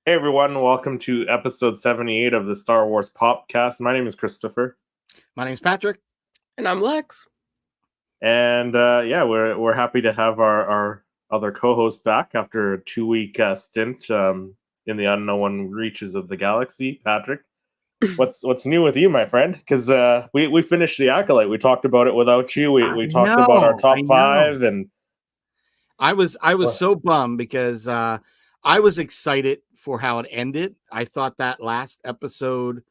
Hey everyone, welcome to episode 78 of the Star Wars Popcast. My name is Christopher. My name's Patrick. And I'm Lex. And we're happy to have our other co-host back after a 2-week stint in the unknown reaches of the galaxy. Patrick, what's new with you, my friend? Because we finished the Acolyte. We talked about it without you. We talked about our top 5, and I was so bummed because I was excited for how it ended. I thought that last episode,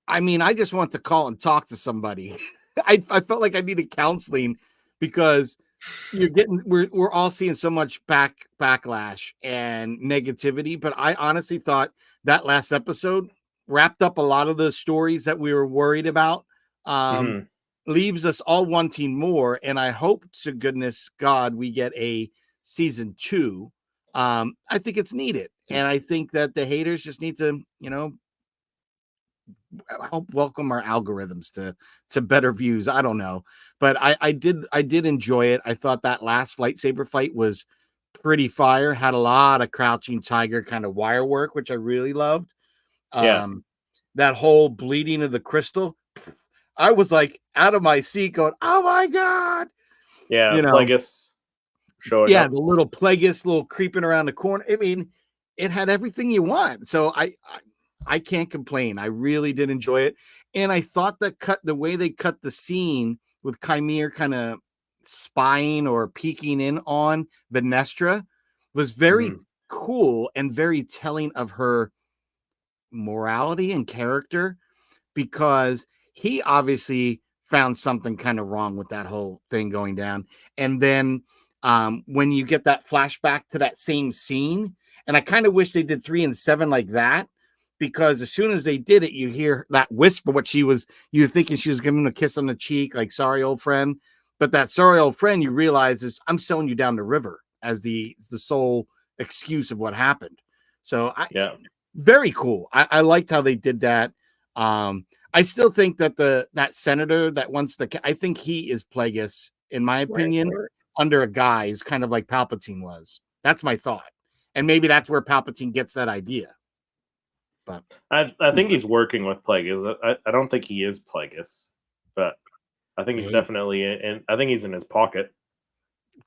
I just want to call and talk to somebody. I felt like I needed counseling because we're all seeing so much backlash and negativity. But I honestly thought that last episode wrapped up a lot of the stories that we were worried about. Leaves us all wanting more. And I hope to goodness God we get a season 2. I think it's needed. And I think that the haters just need to, help welcome our algorithms to better views. I don't know. But I did enjoy it. I thought that last lightsaber fight was pretty fire. Had a lot of crouching tiger kind of wire work, which I really loved. That whole bleeding of the crystal, I was like out of my seat going, oh my God. Yeah, Plagueis showing up. The little Plagueis little creeping around the corner. I mean, it had everything you want. So I can't complain. I really did enjoy it. And I thought the way they cut the scene with Chimere kind of spying or peeking in on Venestra was very cool and very telling of her morality and character, because he obviously found something kind of wrong with that whole thing going down. And then when you get that flashback to that same scene, and I kind of wish they did 3 and 7 like that, because as soon as they did it, you hear that whisper, you're thinking she was giving him a kiss on the cheek, like, sorry, old friend. But that sorry, old friend, you realize is I'm selling you down the river as the sole excuse of what happened. So very cool. I liked how they did that. I still think that that senator that wants I think he is Plagueis, in my opinion, under a guise, kind of like Palpatine was. That's my thought. And maybe that's where Palpatine gets that idea. But I think he's working with Plagueis. I don't think he is Plagueis, but I think he's definitely in. I think he's in his pocket.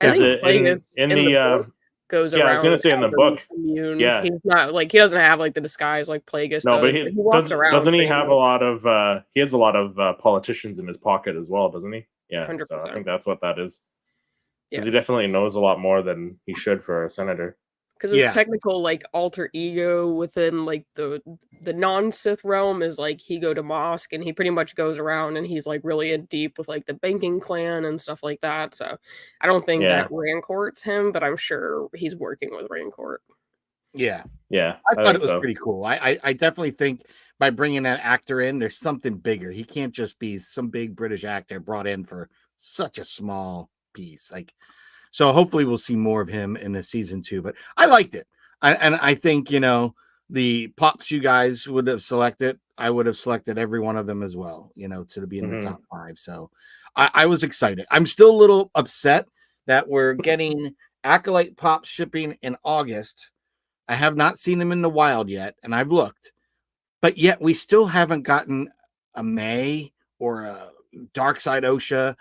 I think Plagueis in the book goes around. I was gonna say in the book. Immune. Yeah, he's not like, he doesn't have like the disguise like Plagueis. No, but he walks around. Doesn't he have a lot of? He has a lot of politicians in his pocket as well, doesn't he? Yeah, 100%. So I think that's what that is. Because he definitely knows a lot more than he should for a senator. Because his technical like alter ego within like the non-Sith realm is like he go to mosque, and he pretty much goes around and he's like really in deep with like the banking clan and stuff like that. So I don't think that Rancourt's him, but I'm sure he's working with Rancourt. Yeah. I thought it was pretty cool. I definitely think by bringing that actor in, there's something bigger. He can't just be some big British actor brought in for such a small piece. Like, so hopefully we'll see more of him in the season 2. But I liked it. I think, the pops you guys would have selected, I would have selected every one of them as well, to be in the top 5. So I was excited. I'm still a little upset that we're getting Acolyte pops shipping in August. I have not seen them in the wild yet, and I've looked. But yet we still haven't gotten a May or a Darkside Osha,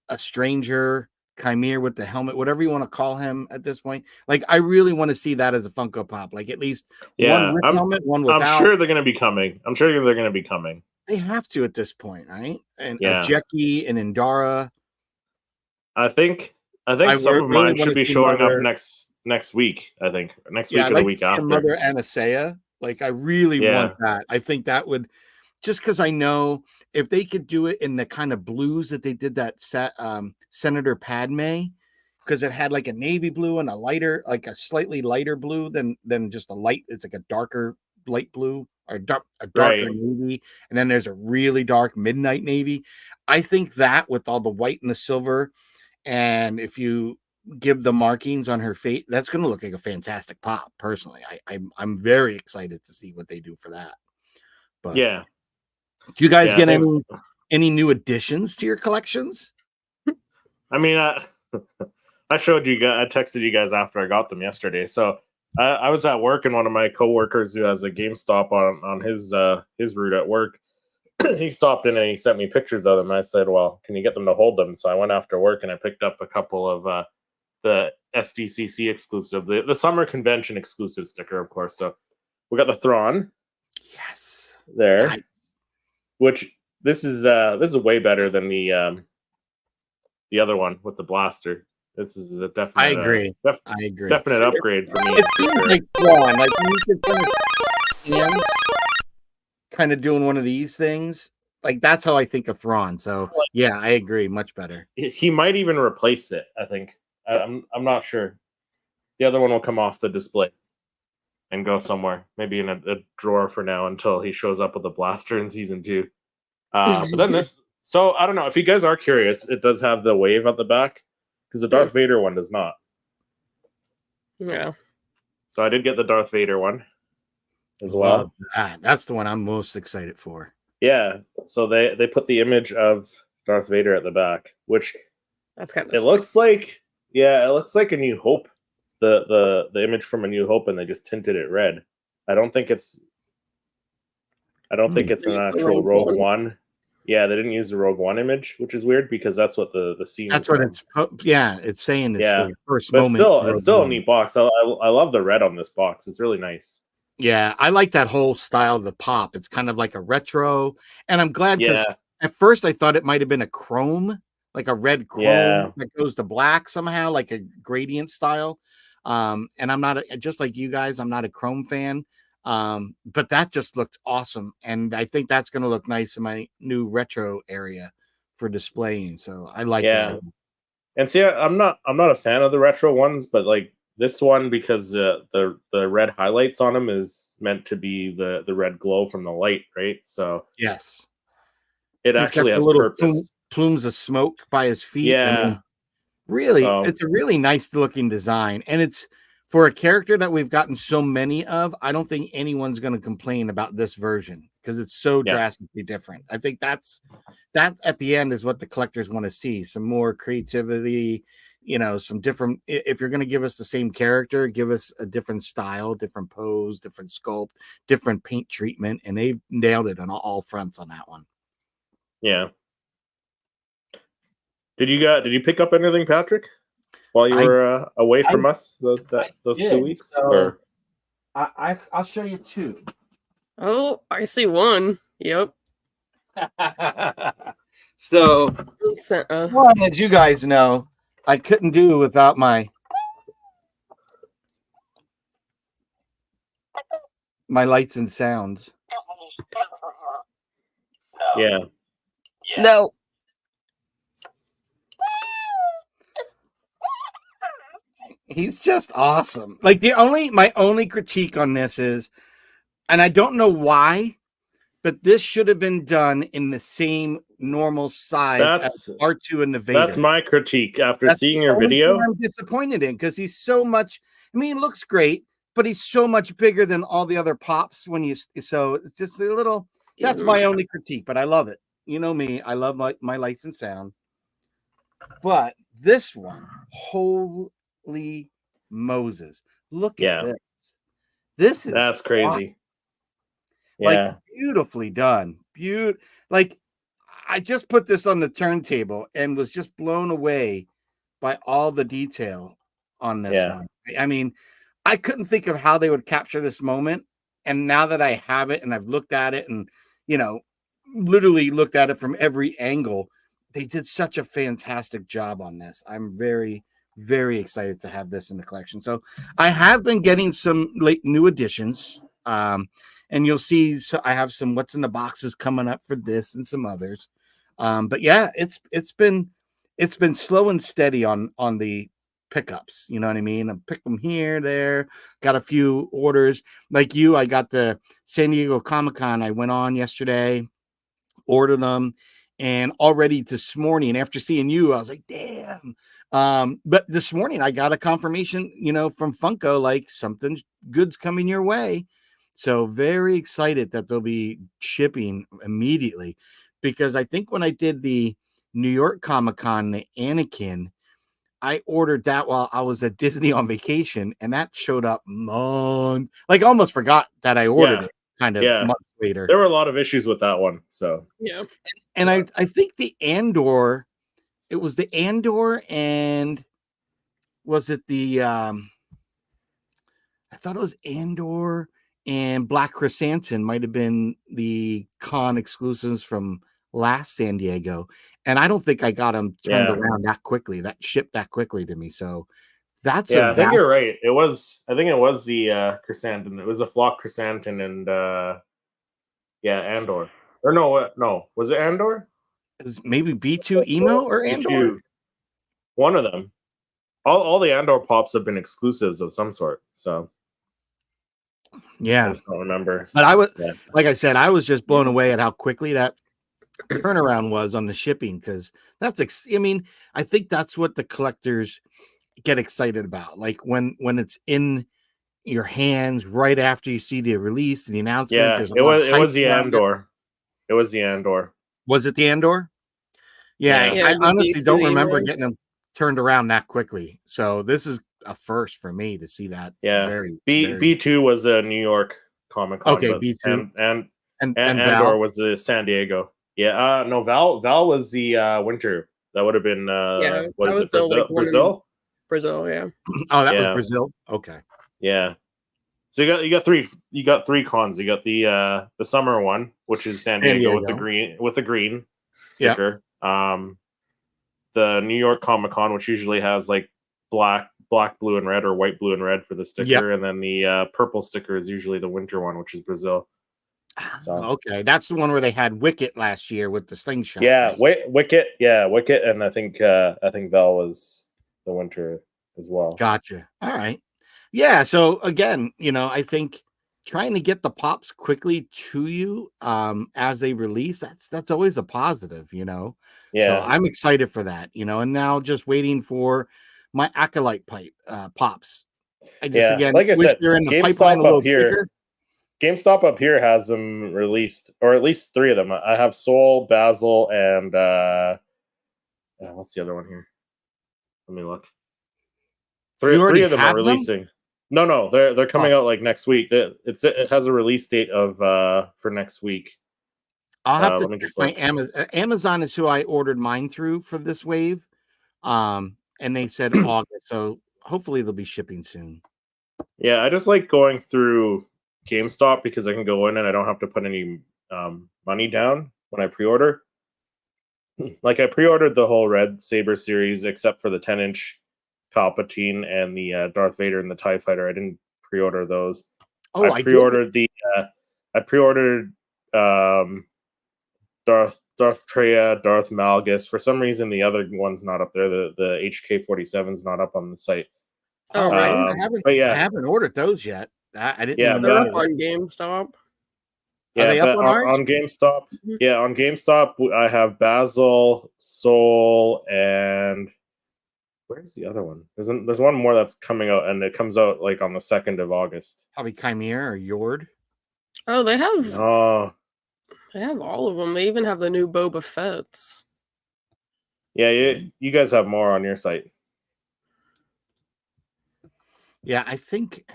a Stranger, Chimere with the helmet, whatever you want to call him at this point. Like, I really want to see that as a Funko Pop. Like, at least one with helmet, one without. I'm sure they're going to be coming. They have to at this point, right? And Jeki and Indara. I think some of mine should be showing up next week. I think next week or the week after. Mother Anastasia. Like, I really want that. I think that would, just because I know if they could do it in the kind of blues that they did that Senator Padme, because it had like a navy blue and a lighter, like a slightly lighter blue than just a light. It's like a darker light blue or a darker navy, and then there's a really dark midnight navy. I think that with all the white and the silver, and if you give the markings on her face, that's going to look like a fantastic pop. Personally, I'm very excited to see what they do for that. But yeah. Do you guys get any new additions to your collections? I mean, I showed you guys. I texted you guys after I got them yesterday. So I was at work, and one of my coworkers who has a GameStop on his route at work, he stopped in and he sent me pictures of them. I said, "Well, can you get them to hold them?" So I went after work and I picked up a couple of the SDCC exclusive, the summer convention exclusive sticker, of course. So we got the Thrawn Yes. there, Yeah, which this is way better than the other one with the blaster. This is a definite. I agree. I agree. Definite upgrade for me. It seems like Thrawn. Like you could kind of hands kind of doing one of these things. Like that's how I think of Thrawn. So yeah, I agree. Much better. He might even replace it. I think. I'm not sure. The other one will come off the display and go somewhere, maybe in a drawer for now until he shows up with a blaster in season 2. But then this. So I don't know if you guys are curious. It does have the wave at the back because the Darth Vader one does not. Yeah. So I did get the Darth Vader one as well. That's the one I'm most excited for. Yeah. So they put the image of Darth Vader at the back, which that's kind of. It looks like a New Hope, the image from A New Hope, and they just tinted it red. I don't think it's an actual Rogue One. Yeah, they didn't use the Rogue One image, which is weird because that's what the scene. That's what it's. It's saying. It's the first but moment. It's still a neat box. I love the red on this box. It's really nice. Yeah, I like that whole style of the pop. It's kind of like a retro, and I'm glad because at first I thought it might have been a chrome, like a red chrome that goes to black somehow, like a gradient style. And I'm not just like you guys. I'm not a chrome fan. But that just looked awesome, and I think that's going to look nice in my new retro area for displaying. So I like that. And see, I'm not a fan of the retro ones, but like this one because the red highlights on them is meant to be the red glow from the light, right? So yes, it actually has purpose. Plumes of smoke by his feet. Yeah, I mean, really, it's a really nice looking design, and it's. For a character that we've gotten so many of, I don't think anyone's going to complain about this version because it's so drastically different. I think that at the end is what the collectors want to see. Some more creativity, some different. If you're going to give us the same character, give us a different style, different pose, different sculpt, different paint treatment, and they nailed it on all fronts on that one. Yeah. Did you pick up anything, Patrick? While you were away from us those 2 weeks? So I'll show you 2. Oh, I see one. Yep. So one, as you guys know, I couldn't do without my lights and sounds. Yeah. No. He's just awesome. Like my only critique on this is, and I don't know why, but this should have been done in the same normal size as R2 and the Vader. That's my critique after seeing your video. I'm disappointed in because he's so much. I mean, he looks great, but he's so much bigger than all the other pops. So it's just a little. That's my only critique, but I love it. You know me, I love my lights and sound. But this one, holy Moses! Look at this. That's crazy. Awesome. Like beautifully done. Like I just put this on the turntable and was just blown away by all the detail on this one. I mean, I couldn't think of how they would capture this moment. And now that I have it and I've looked at it and, literally looked at it from every angle, they did such a fantastic job on this. I'm very, very excited to have this in the collection. So I have been getting some new additions. And you'll see, so I have some what's in the boxes coming up for this and some others. But yeah, it's been slow and steady on the pickups. You know what I mean? I pick them here, there. Got a few orders. Like you, I got the San Diego Comic-Con. I went on yesterday, ordered them, and already this morning, after seeing you, I was like, damn. But this morning I got a confirmation, from Funko, like something good's coming your way. So very excited that they'll be shipping immediately, because I think when I did the New York Comic-Con, the Anakin, I ordered that while I was at Disney on vacation, and that showed up almost forgot that I ordered Yeah. it kind of Yeah. months later. There were a lot of issues with that one. So Yeah. And I think the Andor, it was the Andor, and was it the I thought it was Andor and Black Chrysanthemum might have been the con exclusives from last San Diego. And I don't think I got them turned around that quickly, that shipped that quickly to me. So that's I think you're right. I think it was the chrysanthemum. It was a flock chrysanthemum and Andor. Or no, was it Andor? Maybe B2 Emo or Andor? B2. One of them. All the Andor pops have been exclusives of some sort. So yeah, I just don't remember. But like I said, I was just blown away at how quickly that turnaround was on the shipping, because I think that's what the collectors get excited about. Like when it's in your hands right after you see the release and the announcement. Yeah, there's it was the Andor. It was the Andor. Was it the Andor? Yeah, Yeah, I the honestly don't B2 remember email. getting them turned around that quickly. So this is a first for me to see that. Yeah, B2 was a New York Comic Con. Okay, but, B2 and Andor Andor was the San Diego. Yeah, no, Val was the winter. That would have been what is it? Brazil? Brazil, yeah. Oh, that was Brazil. Okay. Yeah. So you got three cons. You got the summer one, which is San Diego with the green sticker. Yeah. The New York Comic Con, which usually has like black, blue, and red, or white, blue, and red for the sticker, yep. And then the purple sticker is usually the winter one, which is Brazil. So okay, that's the one where they had Wicket last year with the slingshot. Yeah, right? Wicket, and I think Val was the winter as well. Gotcha. All right. Yeah. So again, I think trying to get the pops quickly to you as they release, that's always a positive, Yeah. So I'm excited for that, and now just waiting for my Acolyte pipe pops. I just again like I wish said, they're in the pipeline a little quicker. GameStop up here has them released, or at least 3 of them. I have Soul, Basil, and what's the other one here? Let me look. Three of them are releasing. No, they're coming out like next week. It has a release date of for next week. I'll have to check my Amazon. Amazon is who I ordered mine through for this wave, and they said August, so hopefully they'll be shipping soon. Yeah, I just like going through GameStop because I can go in and I don't have to put any money down when I pre-order. Like I pre-ordered the whole Red Saber series except for the 10-inch Palpatine and the Darth Vader and the TIE Fighter. I didn't pre-order those. I pre-ordered Darth Treya, Darth Malgus. For some reason, the other one's not up there. The HK-47 is not up on the site. Oh, right. I haven't ordered those yet. I didn't. Yeah, they're up on GameStop. Yeah, are they up on GameStop. Mm-hmm. Yeah, on GameStop, I have Basil, Soul, and where's the other one? There's one more that's coming out, and it comes out like on the 2nd of August. Probably Chimera or Yord. Oh, they have. They have all of them. They even have the new Boba Fett's. Yeah, you guys have more on your site. Yeah, I think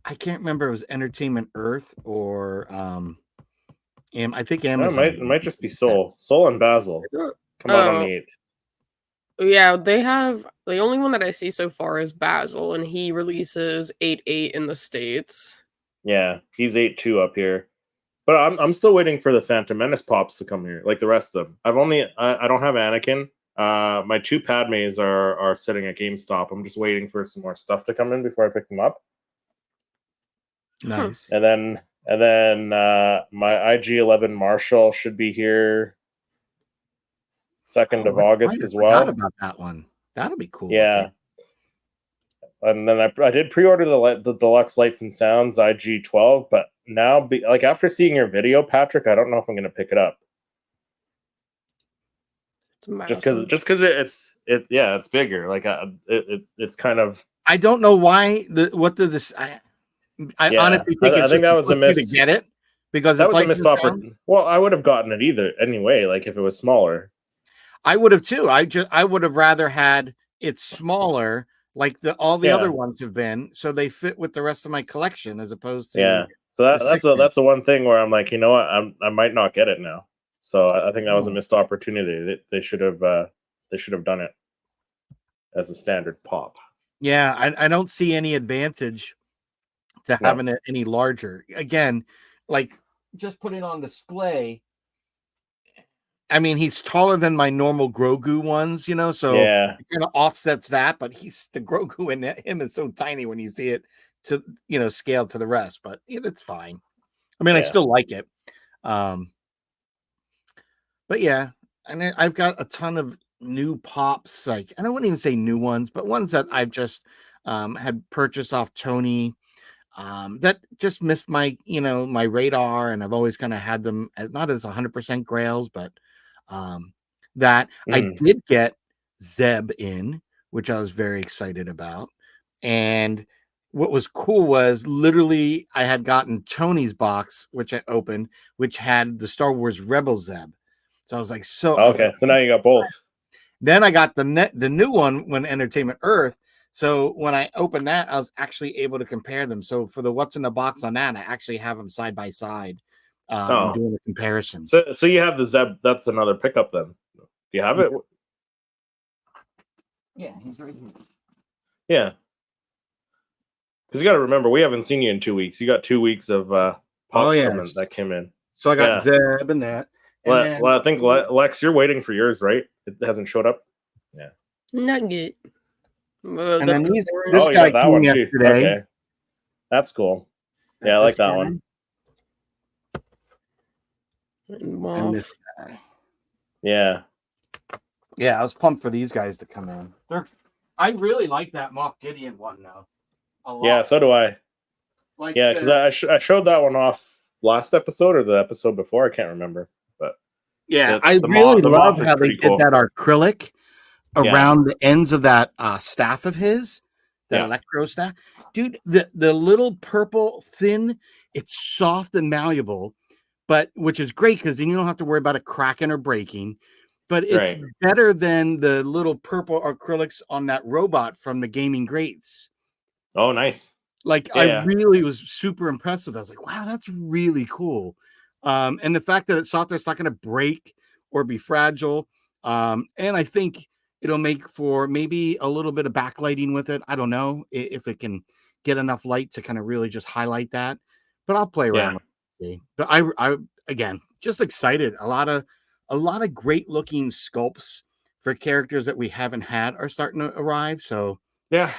I can't remember. It was Entertainment Earth or I think Amazon. It might just be Soul and Basil. Come out on the 8th. Yeah, they have the only one that I see so far is Basil, and he releases 8/8 in the States. Yeah, he's 8/2 up here. But I'm still waiting for the Phantom Menace pops to come here, like the rest of them. I don't have Anakin. My 2 Padmes are sitting at GameStop. I'm just waiting for some more stuff to come in before I pick them up. Nice. And then my IG-11 Marshall should be here 2nd of August as well. I forgot about that one. That'll be cool. Yeah. And then I did pre-order the Deluxe Lights and Sounds IG-12, but now, after seeing your video, Patrick, I don't know if I'm going to pick it up. Just because it's bigger. Like it's kind of. I don't know why I honestly think I think that was a miss to get it because that was a missed opportunity. Well, I would have gotten it either anyway. Like if it was smaller. I would have too. I would have rather had it smaller, like all the other ones have been, so they fit with the rest of my collection as opposed to So the that's the one thing where I'm like, you know what, I might not get it now. So I think that was a Oh. missed opportunity. They should have done it as a standard pop. Yeah, I don't see any advantage to having it any larger. Again, like just put it on display. I mean, he's taller than my normal Grogu ones, so Yeah. it kind of offsets that. But the Grogu in him is so tiny when you see it to scaled to the rest. But it's fine. I mean, I still like it. But yeah, and I've got a ton of new pops. Like I don't want to even say new ones, but ones that I've just had purchased off Tony. That just missed my my radar, and I've always kind of had them as not as 100% grails, but that I did get Zeb in, which I was very excited about. And what was cool was literally I had gotten Tony's box, which I opened, which had the Star Wars Rebel Zeb. So I was like, so now you got both. Then I got the new one when Entertainment Earth. So when I opened that, I was actually able to compare them. So for the what's in the box on that, I actually have them side by side and doing a comparison. So you have the Zeb. That's another pickup then. Do you have it? Yeah, he's right here. Yeah. Because you got to remember, we haven't seen you in 2 weeks. You got 2 weeks of pops that came in. So I got Zeb and that. And I think Lex, you're waiting for yours, right? It hasn't showed up. Yeah. Not good. And then this guy got that came one yesterday. Too. Okay. That's cool. Yeah, I like that one. And this guy. Yeah. Yeah, I was pumped for these guys to come in. I really like that Moff Gideon one though. A lot. Yeah, so do I. Because I showed that one off last episode or the episode before. I can't remember. But yeah, I really love how they did that acrylic around the ends of that staff of his, that electro staff. Dude, the little purple thin, it's soft and malleable, but which is great because then you don't have to worry about it cracking or breaking. But it's better than the little purple acrylics on that robot from the Gaming Greats. Oh, nice. Like I really was super impressed with it. I was like, wow, that's really cool. And the fact that it's soft, it's not going to break or be fragile. And I think it'll make for maybe a little bit of backlighting with it. I don't know if it can get enough light to kind of really just highlight that, but I'll play around with it. But I again, just excited. A lot of great looking sculpts for characters that we haven't had are starting to arrive. So yeah.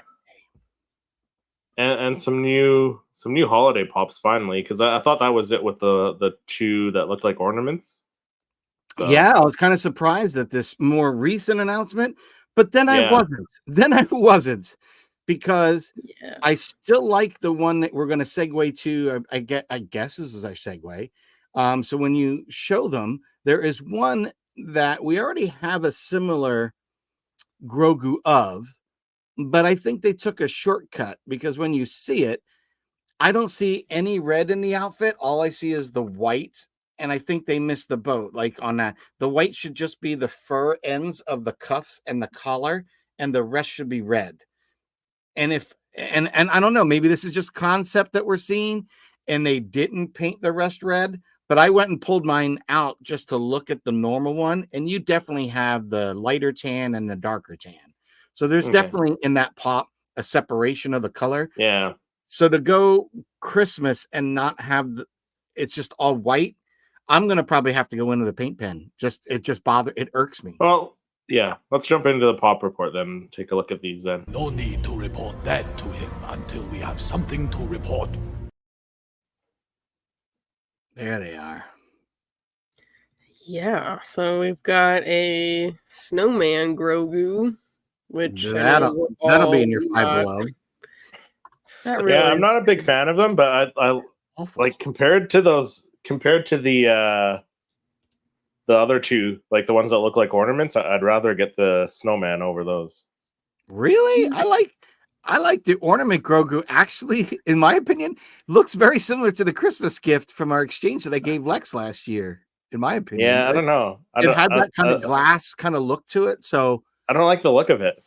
And some new holiday pops finally, because I thought that was it with the two that looked like ornaments. So. Yeah, I was kind of surprised at this more recent announcement, but then I wasn't. Then I wasn't, because I still like the one that we're going to segue to. I guess this is our segue. So when you show them, there is one that we already have a similar Grogu of. But I think they took a shortcut, because when you see it, I don't see any red in the outfit. All I see is the white. And I think they missed the boat. Like on that, the white should just be the fur ends of the cuffs and the collar, and the rest should be red. And and I don't know, maybe this is just concept that we're seeing and they didn't paint the rest red. But I went and pulled mine out just to look at the normal one. And you definitely have the lighter tan and the darker tan. So there's definitely in that pop a separation of the color. Yeah. So to go Christmas and not have it's just all white, I'm gonna probably have to go into the paint pen. It irks me. Well, yeah. Let's jump into the pop report then. Take a look at these then. No need to report that to him until we have something to report. There they are. Yeah, so we've got a snowman Grogu. Which that'll be in your Five Below. Really, I'm not a big fan of them, but I like compared to the other two, like the ones that look like ornaments. I'd rather get the snowman over those. Really, I like the ornament Grogu. Actually, in my opinion, looks very similar to the Christmas gift from our exchange that I gave Lex last year. in my opinion. Yeah, I don't know. It had that kind of glass kind of look to it, so I don't like the look of it.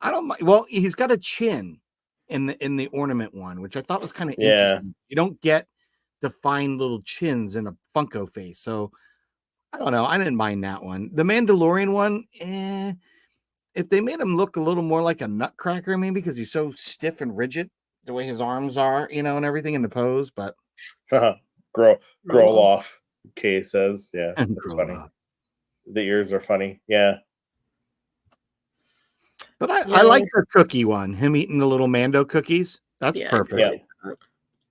I don't mind. Well, he's got a chin in the ornament one, which I thought was kind of Yeah. interesting. You don't get defined little chins in a Funko face, so I don't know. I didn't mind that one. The Mandalorian one, if they made him look a little more like a nutcracker, maybe because he's so stiff and rigid, the way his arms are, and everything in the pose. But grow off. Kay says, yeah, that's grow funny. up. The ears are funny, yeah. But I like the cookie one. Him eating the little Mando cookies. That's perfect. Yeah.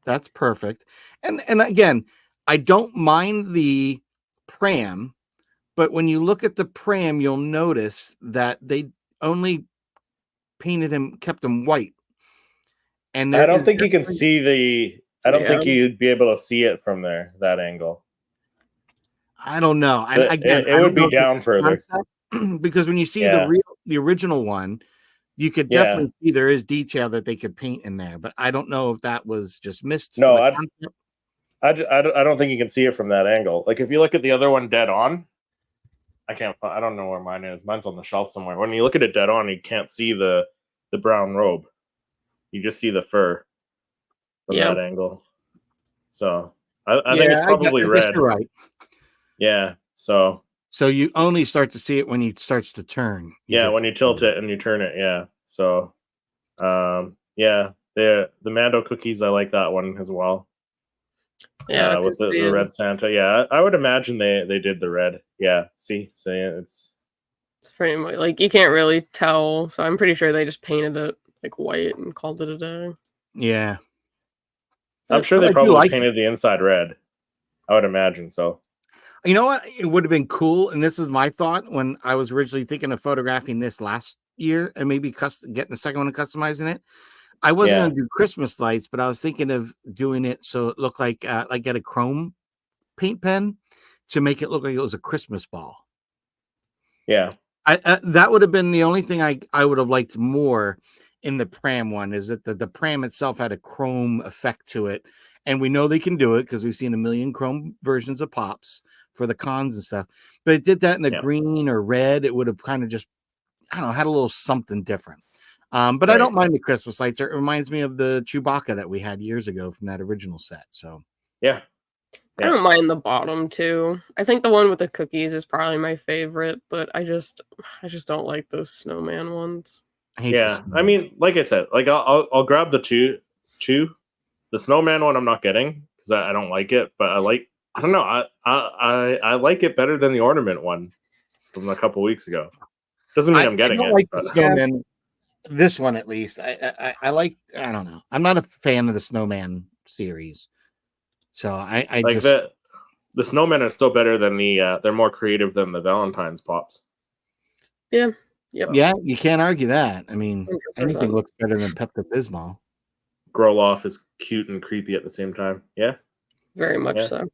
That's perfect. And again, I don't mind the pram, but when you look at the pram, you'll notice that they only painted him, kept him white. And I don't think you can see I don't think you'd be able to see it from there, that angle. I don't know. And again, it would be down further. Because when you see the original one, you could definitely see there is detail that they could paint in there, but I don't know if that was just missed. No, I don't think you can see it from that angle. Like if you look at the other one dead on, I don't know where mine is. Mine's on the shelf somewhere. When you look at it dead on, you can't see the brown robe. You just see the fur from that angle. So I think it's probably red. You're right. Yeah. So you only start to see it when he starts to turn. When you tilt it and you turn it. Yeah. So, the Mando cookies, I like that one as well. Yeah, with the red Santa. Yeah, I would imagine they did the red. Yeah. See, it's pretty much like you can't really tell. So I'm pretty sure they just painted it like white and called it a day. Yeah. I'm sure they probably painted the inside red. I would imagine so. You know what? It would have been cool, and this is my thought when I was originally thinking of photographing this last year and maybe getting the second one and customizing it. I wasn't going to do Christmas lights, but I was thinking of doing it so it looked like get a chrome paint pen to make it look like it was a Christmas ball. Yeah. That would have been the only thing I would have liked more in the pram one, is that the pram itself had a chrome effect to it. And we know they can do it because we've seen a million chrome versions of Pops for the cons and stuff. But it did that in a green or red. It would have kind of just, I don't know, had a little something different. But I don't mind the Christmas lights. It reminds me of the Chewbacca that we had years ago from that original set. So yeah. I don't mind the bottom too. I think the one with the cookies is probably my favorite, but I just don't like those snowman ones. I mean, like I said, like I'll grab the two. The snowman one I'm not getting because I don't like it, but I don't know. I like it better than the ornament one from a couple weeks ago. Doesn't mean I'm getting it. Like the snowman, this one at least. I like. I don't know. I'm not a fan of the snowman series, so I like just the snowmen are still better than they're more creative than the Valentine's Pops. Yeah. Yep. Yeah, you can't argue that. I mean, 100%. anything looks better than Pepto-Bismol. Groloff is cute and creepy at the same time. Yeah, very much so.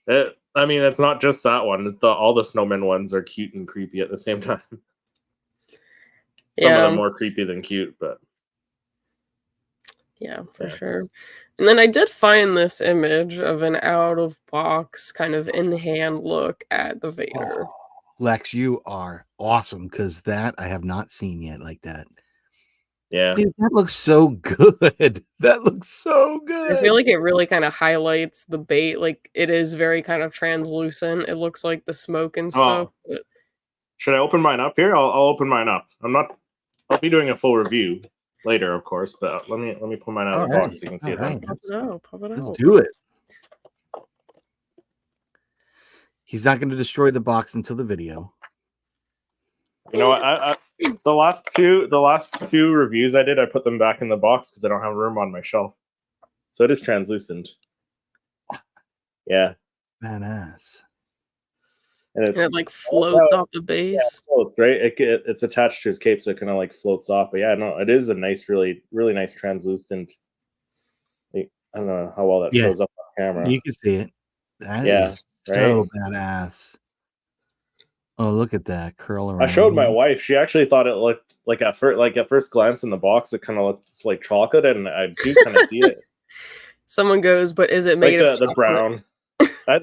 I mean, it's not just that one. All the snowman ones are cute and creepy at the same time. Some of them more creepy than cute, but yeah, for sure. And then I did find this image of an out-of-box kind of in-hand look at the Vader. Oh, Lex, you are awesome, because that I have not seen yet like that. Yeah. Dude, that looks so good. That looks so good. I feel like it really kind of highlights the bait. Like, it is very kind of translucent. It looks like the smoke and stuff. But... Should I open mine up here? I'll open mine up. I'll be doing a full review later, of course, but let me pull mine out of the box so you can see it. Pop it out. Let's do it. He's not going to destroy the box until the video. You know what? The last two reviews I did, I put them back in the box because I don't have room on my shelf. So it is translucent. Yeah. Badass. And it like floats off the base. Yeah, floats, right? It's attached to his cape, so it kind of like floats off. But yeah, no, it is a nice, really, really nice translucent. I don't know how well that shows up on camera. You can see it. That is so badass. Oh, look at that curl around. I showed my wife. She actually thought it looked like at first glance in the box, it kind of looked like chocolate, and I do kind of see it. Someone goes, but is it made like of the brown?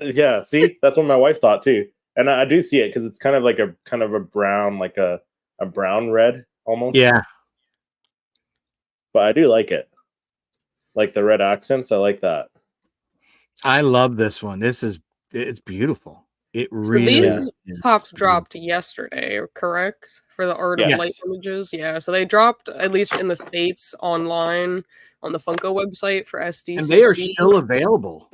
Yeah, see, that's what my wife thought too, and I do see it because it's kind of like a brown, like a brown red almost. Yeah. But I do like it, like the red accents. I like that. I love this one. It's beautiful. It So really these is. pops dropped yesterday, correct? For the art of Yes. light images. Yeah. So they dropped, at least in the States, online on the Funko website for SDCC. And they are still available.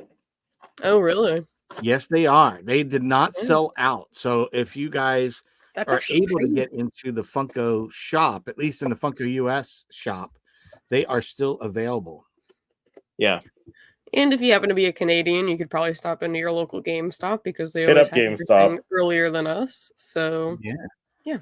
Oh, really? Yes, they are. They did not Yeah. sell out. So if you guys That's are actually able to crazy. get into the Funko shop, at least in the Funko US shop, they are still available. Yeah. And if you happen to be a Canadian, you could probably stop into your local GameStop because they Hit always up have GameStop. everything earlier than us. So Yeah.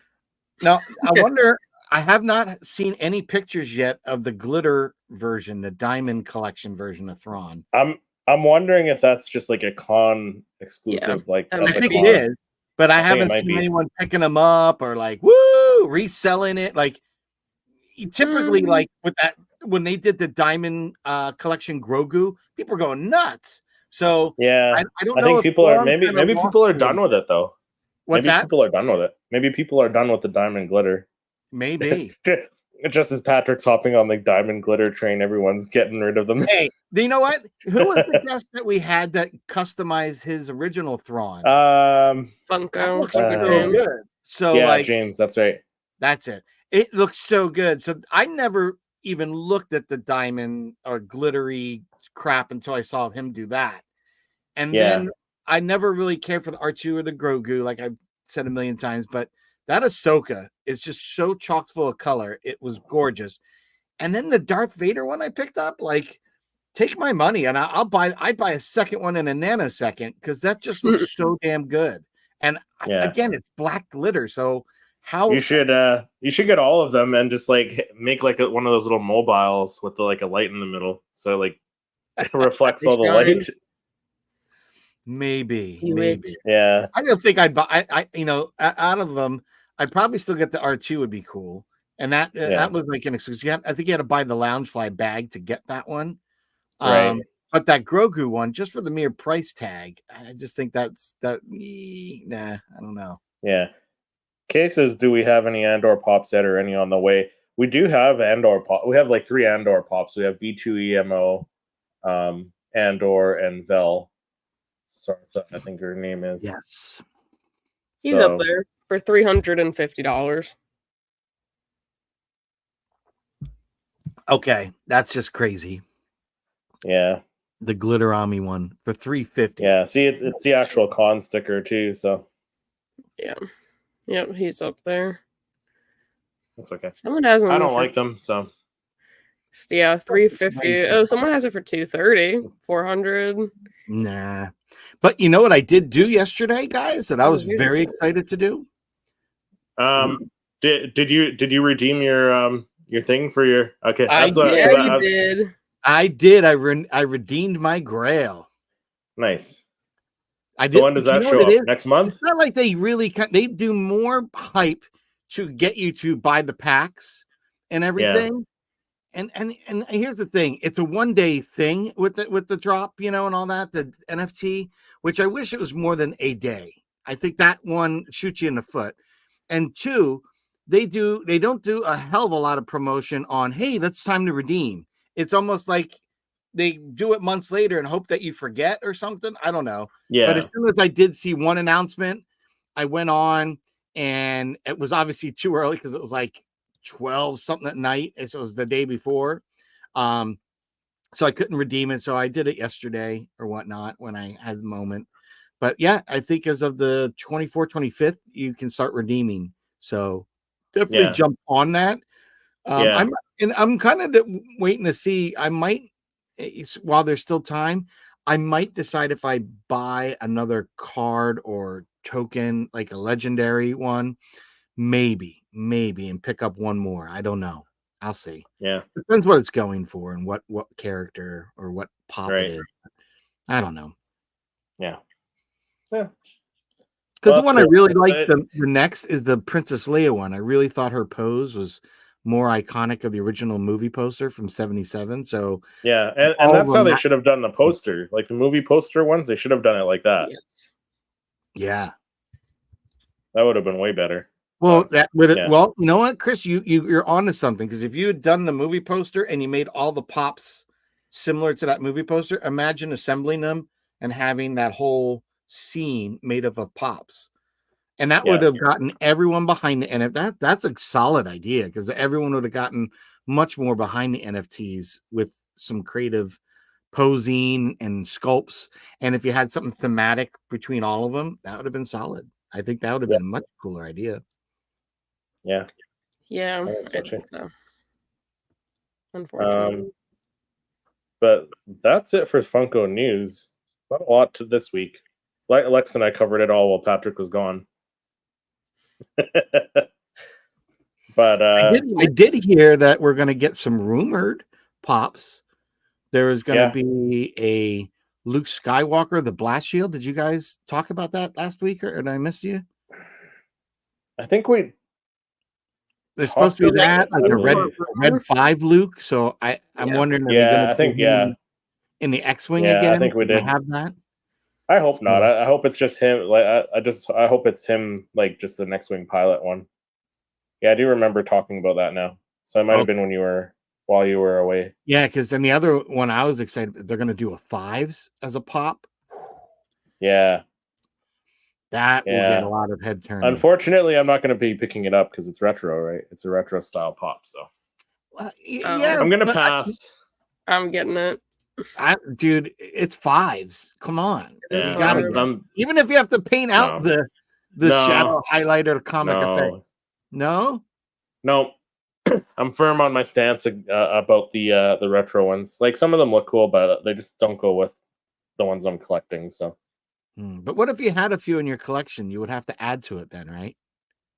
Now, I wonder, I have not seen any pictures yet of the glitter version, the diamond collection version of Thrawn. I'm wondering if that's just like a con exclusive, like that at might the I think con. it is, but I think it haven't might seen be. anyone picking them up or like, woo, reselling it. Like, typically, like with that, when they did the diamond collection Grogu, people are going nuts. So Yeah, I don't I know think if people are Thrawn kinda maybe lost people are a little done with bit. it though. What's Maybe that? people are done with it. Maybe people are done with the diamond glitter. Maybe. Just as Patrick's hopping on the diamond glitter train, everyone's getting rid of them. Hey, do you know what? Who was the guest that we had that customized his original Thrawn? That Funko looks so James. good. So, yeah, like, James, that's right. that's it. It looks so good. So I never even looked at the diamond or glittery crap until I saw him do that. And Yeah. then I never really cared for the R2 or the Grogu, like I've said a million times, but that Ahsoka is just so chock full of color. It was gorgeous. And then the Darth Vader one I picked up, like, take my money and I'd buy a second one in a nanosecond because that just looks so damn good. And Yeah. again, it's black glitter. So how You should get all of them and just like make like one of those little mobiles with like a light in the middle, so like it reflects all the shine. light. maybe. it. Yeah. I don't think I'd buy. I out of them, I'd probably still get the R2 would be cool, and that was like an excuse. I think you had to buy the Loungefly bag to get that one. Right. But that Grogu one, just for the mere price tag, I just think that's that. Nah, I don't know. Yeah. Cases, do we have any Andor pops yet or any on the way? We do have Andor pop. We have like 3 Andor pops. We have V2EMO, Andor, and Vel. Sartha, I think her name is. Yes. He's up there for $350. Okay, that's just crazy. Yeah. The Glitter Army one for $350. Yeah. See, it's the actual con sticker too. So Yeah. Yep, he's up there. that's okay. Someone has him. I don't like them, so yeah, $350. Oh, someone has it for $230, $400. Nah. But you know what I did do yesterday, guys, that I was very excited to do? Did you redeem your thing for your okay? I did. I did. I redeemed my Grail. Nice. I So did. when does that show up? Next month? It's not like they really they do more hype to get you to buy the packs and everything. And here's the thing: it's a 1-day thing with the drop, and all that, the NFT, which I wish it was more than a day. I think that one shoots you in the foot. And 2, they don't do a hell of a lot of promotion on, hey, that's time to redeem. It's almost like they do it months later and hope that you forget or something. I don't know. Yeah. But as soon as I did see one announcement, I went on, and it was obviously too early because it was like 12 something at night. So it was the day before. So I couldn't redeem it. So I did it yesterday or whatnot when I had the moment. But yeah, I think as of the 24th, 25th, you can start redeeming. So definitely jump on that. I'm kind of waiting to see. I might, while there's still time, I might decide if I buy another card or token, like a legendary one, maybe, and pick up one more. I don't know. I'll see. Yeah. Depends what it's going for and what character or what pop it is. I don't know. Yeah. Because the one I really like the next is the Princess Leia one. I really thought her pose was more iconic of the original movie poster from '77. So Yeah, and all of that's how them, they should have done the poster. Like the movie poster ones, they should have done it like that. Yes. yeah. That would have been way better. Well, that would yeah. well, you know what, Chris, you're onto something, because if you had done the movie poster and you made all the pops similar to that movie poster, imagine assembling them and having that whole scene made up of pops. And that would Yeah. have gotten everyone behind the NFT. That's a solid idea, because everyone would have gotten much more behind the NFTs with some creative posing and sculpts. And if you had something thematic between all of them, that would have been solid. I think that would have been a much cooler idea. Yeah. Yeah, I think so, I too. think so. Unfortunately. But that's it for Funko news. Not a lot to this week. Lex and I covered it all while Patrick was gone. But I did hear that we're going to get some rumored pops. There is going to be a Luke Skywalker, the blast shield. Did you guys talk about that last week, or did I miss you? I think we there's supposed to be that, like a red 5 Luke. So I'm wondering, are they going to I think in the X-wing again? I think we did have that. I hope not. I hope it's just him. Like I hope it's him, like just the X-wing pilot one. Yeah, I do remember talking about that now. So it might have been while you were away. Yeah, because then the other one I was excited, they're going to do a 5s as a pop. Yeah. That will get a lot of head turning. Unfortunately, I'm not going to be picking it up because it's retro, right? It's a retro style pop. So yeah, I'm going to pass. I'm getting it. Dude, it's 5s. Come on. Yeah, even if you have to paint out the shadow highlighter comic effect. No. I'm firm on my stance about the retro ones. Like some of them look cool, but they just don't go with the ones I'm collecting. So, but what if you had a few in your collection? You would have to add to it then, right?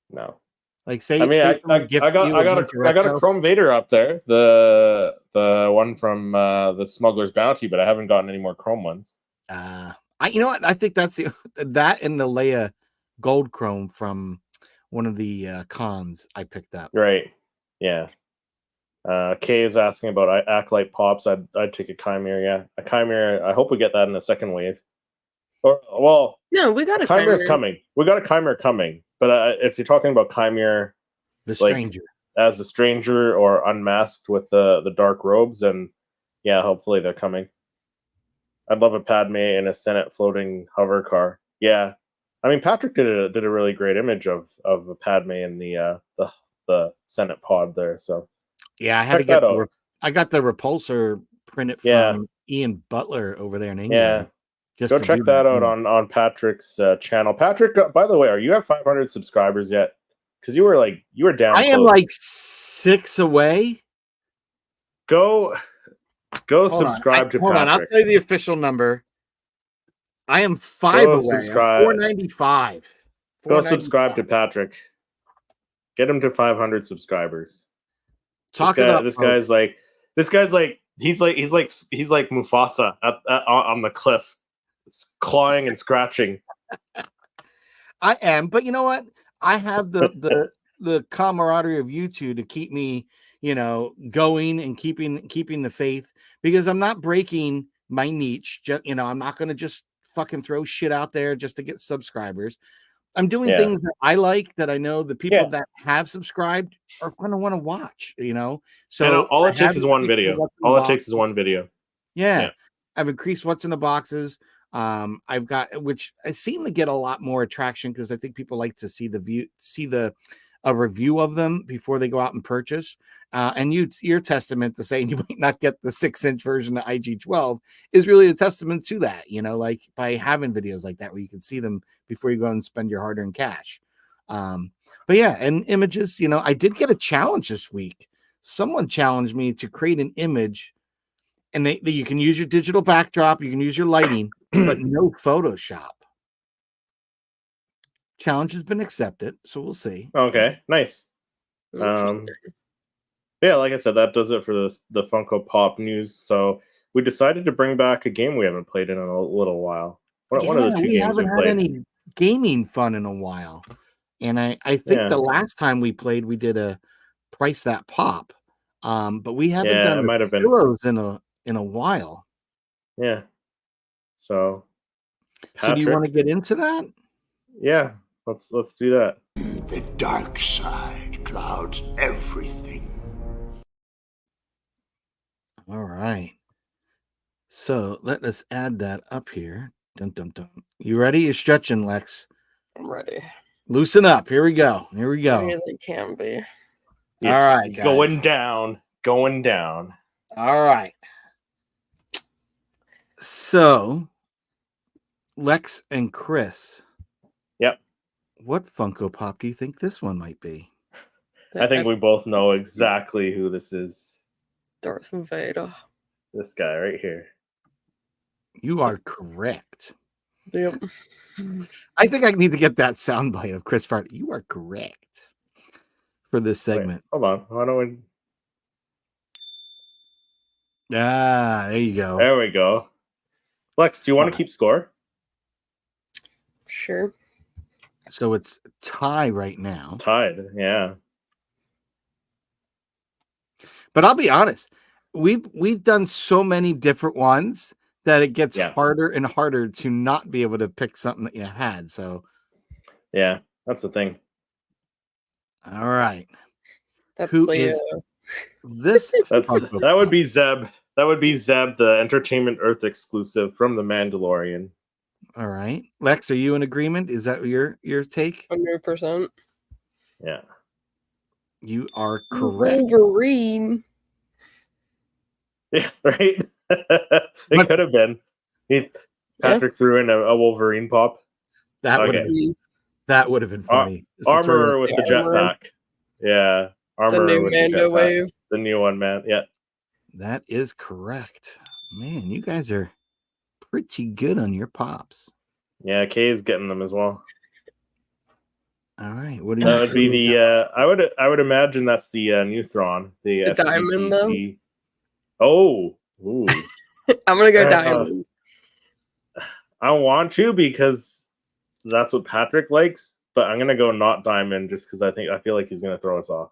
No. Like say, I mean, I got a Chrome Vader up there, the one from the Smuggler's Bounty, but I haven't gotten any more Chrome ones. You know what? I think that's that and the Leia Gold Chrome from one of the cons I picked up. Right. Yeah. Kay is asking about Acolyte pops. I'd take a Chimera. Yeah, a Chimera. I hope we get that in the second wave. No, we got a Chimera's coming. We got a Chimera coming. But if you're talking about Chimera, the stranger, as a stranger or unmasked with the dark robes, and yeah, hopefully they're coming. I'd love a Padme in a Senate floating hover car. Yeah, I mean Patrick did a really great image of a Padme in the Senate pod there. So yeah, I had to get I got the repulsor printed from Ian Butler over there in England. Yeah. Go check that out on Patrick's channel. Patrick, by the way, are you at 500 subscribers yet? Because you were down. I am like 6 away. Go subscribe to Patrick. Hold on, I'll tell you the official number. I am 5 away. Subscribe. 495. Go subscribe to Patrick. Get him to 500 subscribers. This guy's like he's like Mufasa on the cliff. Clawing and scratching. I am, but you know what? I have the camaraderie of you two to keep me, going and keeping the faith, because I'm not breaking my niche. I'm not going to just fucking throw shit out there just to get subscribers. I'm doing things that I like, that I know the people that have subscribed are going to want to watch. So and all it takes is one video. All it takes is one video. Yeah. I've increased what's in the boxes. I've got, which I seem to get a lot more attraction because I think people like to see a review of them before they go out and purchase. And your testament to saying you might not get the 6-inch version of IG-12 is really a testament to that, like by having videos like that where you can see them before you go and spend your hard-earned cash. But yeah, and images, I did get a challenge this week. Someone challenged me to create an image, and you can use your digital backdrop, you can use your lighting, but no Photoshop. Challenge has been accepted, so we'll see. Okay, nice. Yeah, like I said, that does it for the Funko Pop news. So we decided to bring back a game we haven't played in a little while. One of the two games we haven't had any gaming fun in a while. And I think the last time we played, we did a price that pop. But we haven't Yeah, done it the might have been. pillows in a while. Yeah. So, So do you want to Patrick, get into that? yeah, let's do that. The dark side clouds everything. All right. So let us add that up here. Dun, dun, dun. You ready? You're stretching, Lex. I'm ready. Loosen up. Here we go. Here we go. Ready as it can be. All right, guys. Going down. Going down. All right. So, Lex and Chris. Yep. What Funko Pop do you think this one might be? I think we both know exactly who this is. Darth Vader. This guy right here. You are correct. Yep. I think I need to get that soundbite of Chris Farley. You are correct for this segment. Wait, hold on. Why don't we... Ah, there you go. There we go. Lex, do you want to keep score? Sure. So it's tie right now. Tied, yeah. But I'll be honest, we've done so many different ones that it gets harder and harder to not be able to pick something that you had. So yeah, that's the thing. All right. That's Who the, is this? That would be Zeb. That would be Zeb, the Entertainment Earth exclusive from The Mandalorian. All right. Lex, are you in agreement? Is that your take? 100%. Yeah. You are correct. Wolverine. Yeah, right? It could have been. Patrick threw in a Wolverine pop. That would have been funny. Armorer with the jetpack. Yeah. Armorer with the jetpack. Wave. The new one, man. Yeah. That is correct. Man, you guys are pretty good on your pops. Yeah, Kay's getting them as well. All right. What do you That would be the I would imagine that's the new Thrawn. The diamond though? Oh. Ooh. I'm gonna go diamond. I want to because that's what Patrick likes, but I'm gonna go not diamond just because I feel like he's gonna throw us off.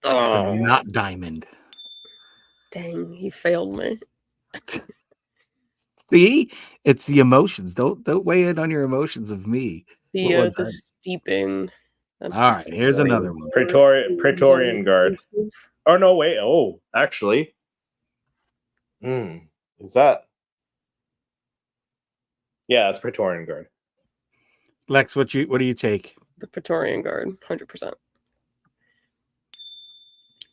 Oh, not diamond. Dang, he failed me. See, it's the emotions. Don't weigh in on your emotions of me. The steeping. All right, here's another one. Praetorian Guard. Oh no, wait. Oh, actually, is that? Yeah, it's Praetorian Guard. Lex, what do you take? The Praetorian Guard, 100%.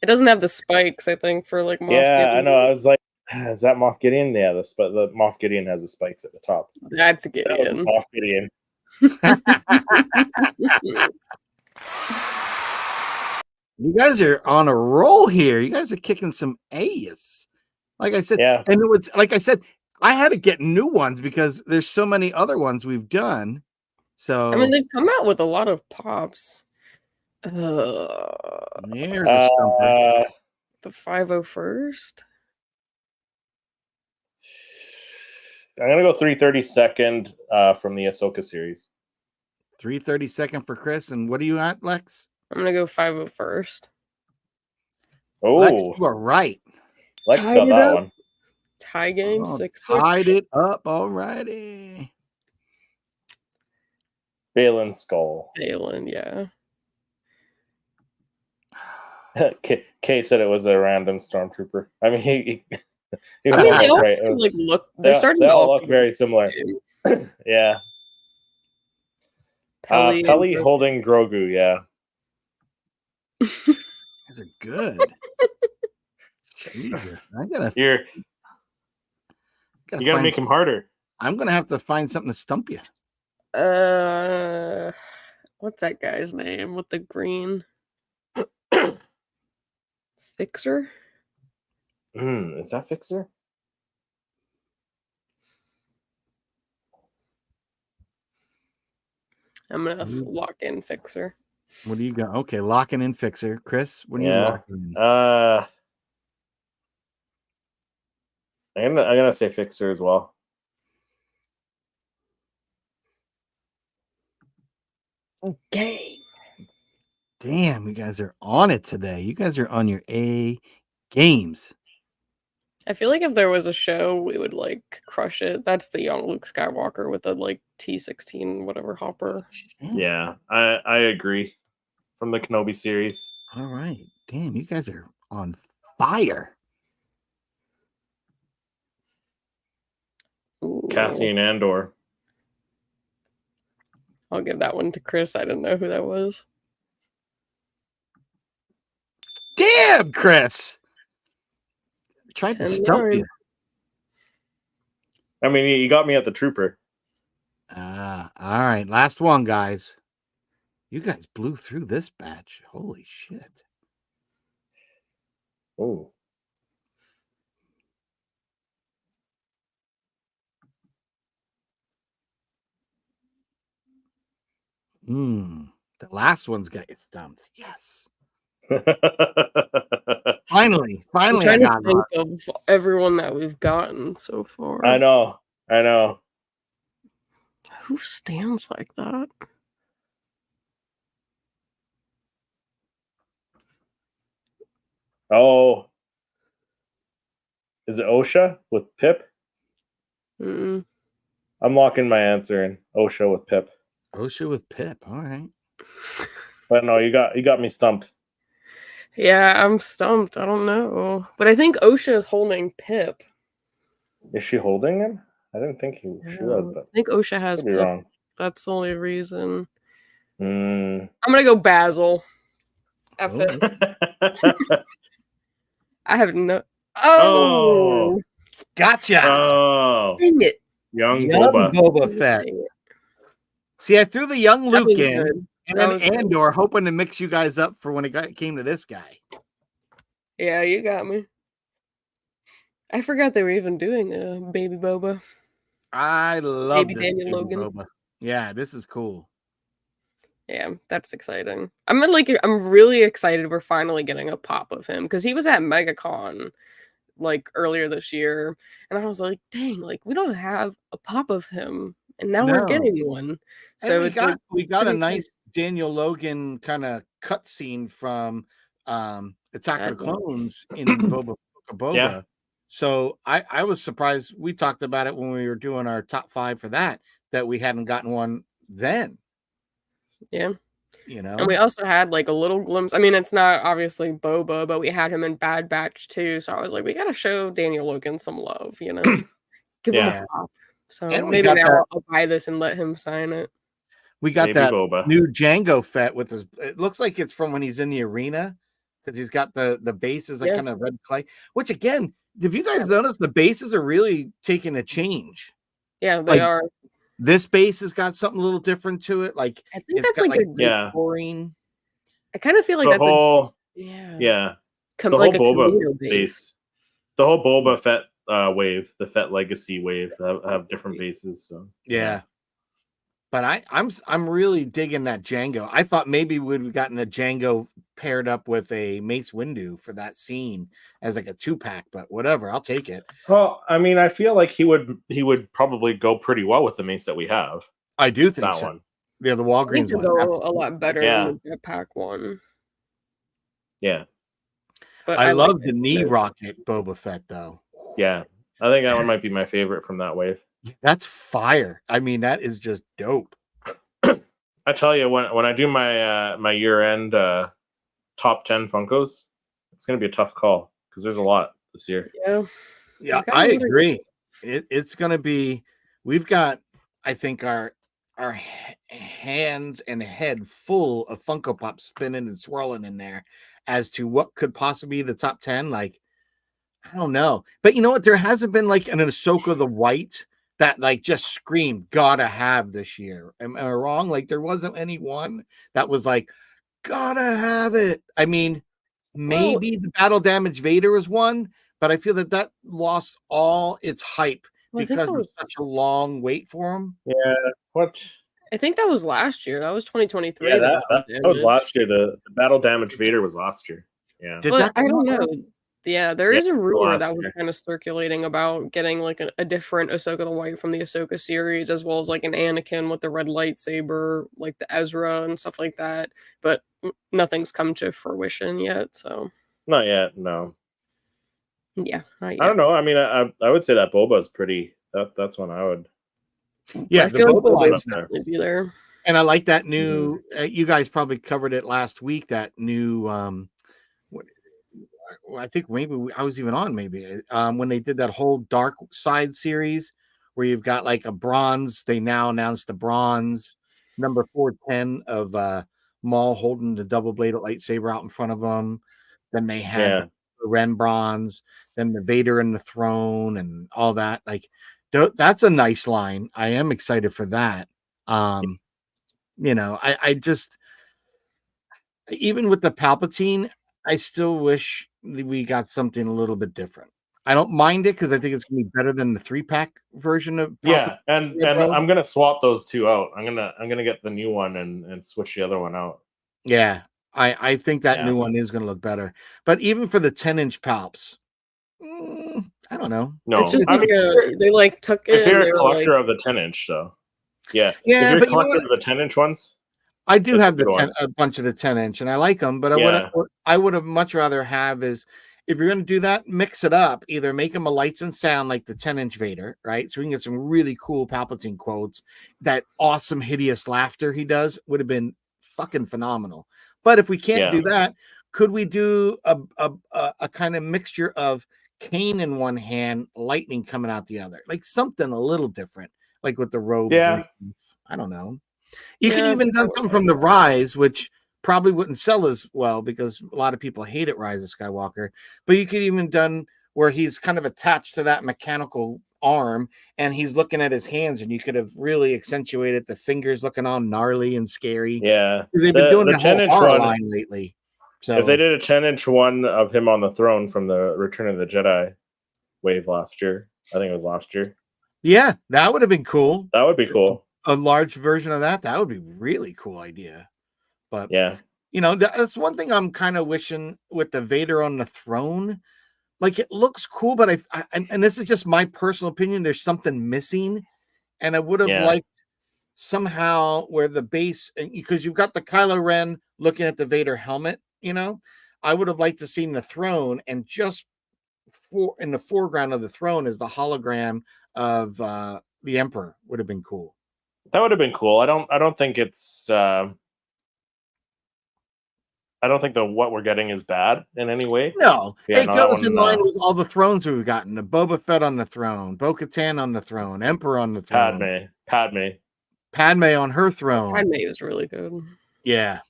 It doesn't have the spikes, I think, for like Moff Gideon. I know. I was like, is that Moff Gideon? Yeah, the Moff Gideon has the spikes at the top. That's Gideon. Moff Gideon. You guys are on a roll here. You guys are kicking some ass. Like I said, yeah. And it was like I said, I had to get new ones because there's so many other ones we've done. So I mean, they've come out with a lot of pops. There's a stumper. The 501st. I'm gonna go 332nd from the Ahsoka series. 332nd for Chris, and what are you at, Lex? I'm gonna go 501st. Oh, Lex, you are right. Lex got that one. Tie game 6. Tied it up already. Balin Skull. Balin, yeah. Kay said it was a random stormtrooper. I mean, he I mean, they all right. Like look. They're starting they to all look very similar. Yeah. Peli holding Grogu. Yeah. These are good. Jesus, you gotta make him harder. I'm gonna have to find something to stump you. What's that guy's name with the green? Fixer? Is that Fixer? I'm gonna lock in Fixer. What do you got? Okay, locking in Fixer. Chris, what are you locking in? I'm gonna say Fixer as well. Okay. Damn, you guys are on it today. You guys are on your A games. I feel like if there was a show, we would like crush it. That's the young Luke Skywalker with the like T16 whatever hopper. Shit. Yeah, I agree. From the Kenobi series. All right. Damn, you guys are on fire. Ooh. Cassian Andor. I'll give that one to Chris. I didn't know who that was. Damn, Chris. Tried to 10-9. stump you. I mean, you got me at the Trooper. All right. Last one, guys. You guys blew through this batch. Holy shit. Oh. The last one's got you stumped. Yes. Finally, I'm I trying to got think one. of everyone that we've gotten so far. I know. Who stands like that? Oh. Is it OSHA with Pip? Mm. I'm locking my answer in. OSHA with Pip. OSHA with Pip. All right. But no, you got me stumped. Yeah, I'm stumped. I don't know. But I think OSHA is holding Pip. Is she holding him? I didn't think she was, I but think OSHA has could be Pip. wrong. That's the only reason. Mm. I'm gonna go Basil. F Oh. it. I have no. Oh. Oh, Gotcha. Oh. dang it! Young Young Boba. Boba Fett. Dang it. See, I threw the young That Luke was in, good. and That then was good. Andor, hoping to mix you guys up for when it came to this guy. Yeah, you got me. I forgot they were even doing a baby Boba. I love Baby this Daniel baby Logan. Boba. Yeah, this is cool. Yeah, that's exciting. I'm really excited we're finally getting a pop of him because he was at MegaCon like earlier this year, and I was like, dang, like we don't have a pop of him, and now we're No. getting one. So And we it's got like, we got a pretty nice Daniel Logan kind of cutscene from Attack of the Bad Batch. Clones in Boba. Yeah. So I was surprised. We talked about it when we were doing our top 5 for that we hadn't gotten one then. Yeah. You know, And we also had like a little glimpse. I mean, it's not obviously Boba, but we had him in Bad Batch too. So I was like, we gotta show Daniel Logan some love, you know? Give him Yeah. a pop. So And we maybe got now that- I'll buy this and let him sign it. we got Baby that Boba. new Django Fett with his. It looks like it's from when he's in the arena because he's got the bases that Yeah. kind of red clay. Which again, have you guys noticed the bases are really taking a change? Yeah, they Like, are. This base has got something a little different to it. Like I think it's that's got like a Yeah. chlorine. I kind of feel like The that's whole yeah. the Like a whole Boba Camino base. base. The whole Boba Fett wave, the Fett Legacy wave have different bases. So Yeah. But I'm really digging that Django. I thought maybe we'd have gotten a Django paired up with a Mace Windu for that scene as like a 2-pack, but whatever, I'll take it. Well, I mean, I feel like he would probably go pretty well with the mace that we have. I do think That so. one. Yeah, the I think Walgreens to one. go Absolutely. a lot better Yeah. in the jetpack one. Yeah. But I like love the it. knee rocket Boba Fett though. Yeah. I think that one might be my favorite from that wave. That's fire. I mean, that is just dope. I tell you, when I do my my year end top 10 Funkos, it's gonna be a tough call because there's a lot this year. Yeah. Yeah, We've got I a lot of- agree. It's gonna be. We've got, I think, our hands and head full of Funko Pop spinning and swirling in there as to what could possibly be the top 10. Like, I don't know, but you know what? There hasn't been like an Ahsoka the White that like just screamed gotta have this year. Am I wrong? Like, there wasn't any one that was like gotta have it. I mean, maybe the Battle Damage Vader is one, but I feel that lost all its hype Well, I think because that of was- such a long wait for him. Yeah. What? I think that was last year. That was 2023. Yeah, that was last year. The Battle Damage Vader was last year. Yeah. Did But that I come don't out? know. Yeah, there Yeah, is a rumor last that was year. kind of circulating about getting like a different Ahsoka the White from the Ahsoka series, as well as like an Anakin with the red lightsaber, like the Ezra and stuff like that. But nothing's come to fruition yet. So Not yet. No, yeah, not I don't yet. know. I mean, I would say that Boba's pretty. That's one I would Yeah, I the feel like Boba Boba put would up line's there. definitely be there. and I like that Mhm. new. You guys probably covered it last week. That new, what, I think maybe I was even on when they did that whole Dark Side series where you've got like a bronze. They now announced the bronze number 410 of Maul holding the double bladed lightsaber out in front of him. Then they had Yeah, the Ren bronze, then the Vader and the throne, and all that. Like that's a nice line. I am excited for that. Um, I just even with the Palpatine, I still wish that we got something a little bit different. I don't mind it because I think it's gonna be better than the 3-pack version of Palpatine. yeah, and I'm gonna swap those two out. I'm gonna get the new one and switch the other one out. Yeah, I think that Yeah. new one is gonna look better. But even for the 10-inch Palps, I don't know. No, It's just I like mean, they like took it if and you're they a were like, collector of the 10-inch, though, yeah. If Yeah, you're a but you know collector what? of the 10-inch ones, I do it's a have good one. a bunch of the 10-inch, and I like them. But Yeah, what I would have much rather have is if you're going to do that, mix it up. Either make them a lights and sound like the 10-inch Vader, right? So we can get some really cool Palpatine quotes. That awesome, hideous laughter he does would have been fucking phenomenal. But if we can't yeah, do that, could we do a kind of mixture of cane in one hand, lightning coming out the other, like something a little different, like with the robes and yeah. stuff? I don't know. You could yeah, even but that done would something look from the cool. Rise, which probably wouldn't sell as well because a lot of people hated Rise of Skywalker. But you could even done where he's kind of attached to that mechanical arm and he's looking at his hands, and you could have really accentuated the fingers looking all gnarly and scary. Yeah. Because they've been The doing the that whole 10-inch horror one, line lately. if they So did a 10-inch one of him on the throne from the Return of the Jedi wave last year, I think it was last year. yeah, that would have been cool. That would be cool. A large version of that would be really cool idea. But Yeah. that's one thing I'm kind of wishing with the Vader on the throne. Like it looks cool, but and this is just my personal opinion. There's something missing, and I would have Yeah. liked somehow where the base, because you've got the Kylo Ren looking at the Vader helmet. I would have liked to seen the throne, and just in the foreground of the throne is the hologram of the Emperor. Would have been cool. That would have been cool. I don't think it's I don't think what we're getting is bad in any way. No, Yeah, it no, that goes in one line with all the thrones we've gotten. The Boba Fett on the throne, Bo-Katan on the throne, Emperor on the throne, Padme. Padme on her throne. Padme is really good, Yeah,